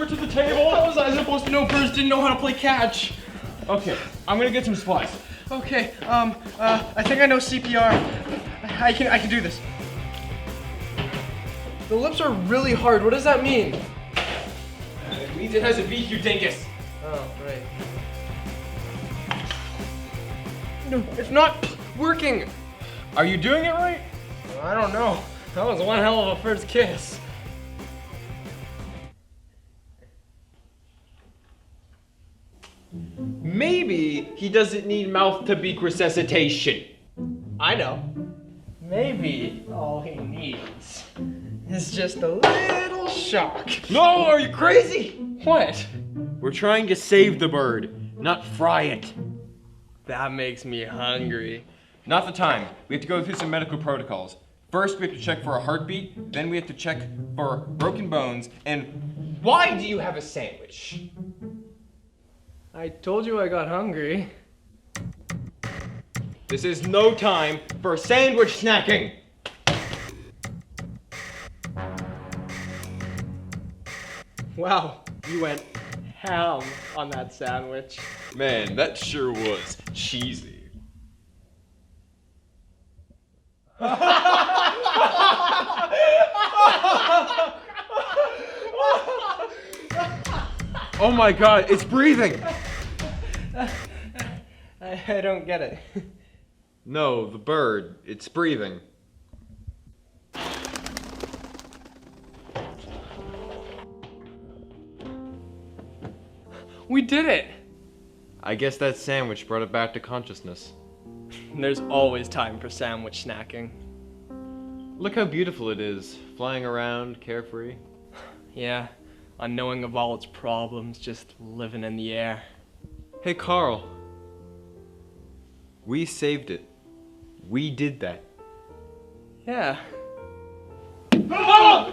closer to the table. How was I supposed to know birds didn't know how to play catch? Okay, I'm gonna get some supplies. Okay, I think I know CPR. I can do this. The lips are really hard. What does that mean? It means it has a beak, you dingus. Oh, right. No, it's not working. Are you doing it right? I don't know. That was one hell of a first kiss. Maybe he doesn't need mouth to beak resuscitation. I know. Maybe all he needs is just a little shock. No, are you crazy? What? We're trying to save the bird, not fry it. That makes me hungry. Not the time. We have to go through some medical protocols. First, we have to check for a heartbeat, then we have to check for broken bones, and why do you have a sandwich? I told you I got hungry. This is no time for sandwich snacking. Wow, you went ham on that sandwich. Man, that sure was cheesy. Oh my god, it's breathing! I don't get it. No, the bird, it's breathing. We did it! I guess that sandwich brought it back to consciousness. There's always time for sandwich snacking. Look how beautiful it is, flying around, carefree. Yeah, unknowing of all its problems, just living in the air. Hey Carl. We saved it. We did that. Yeah. Ah!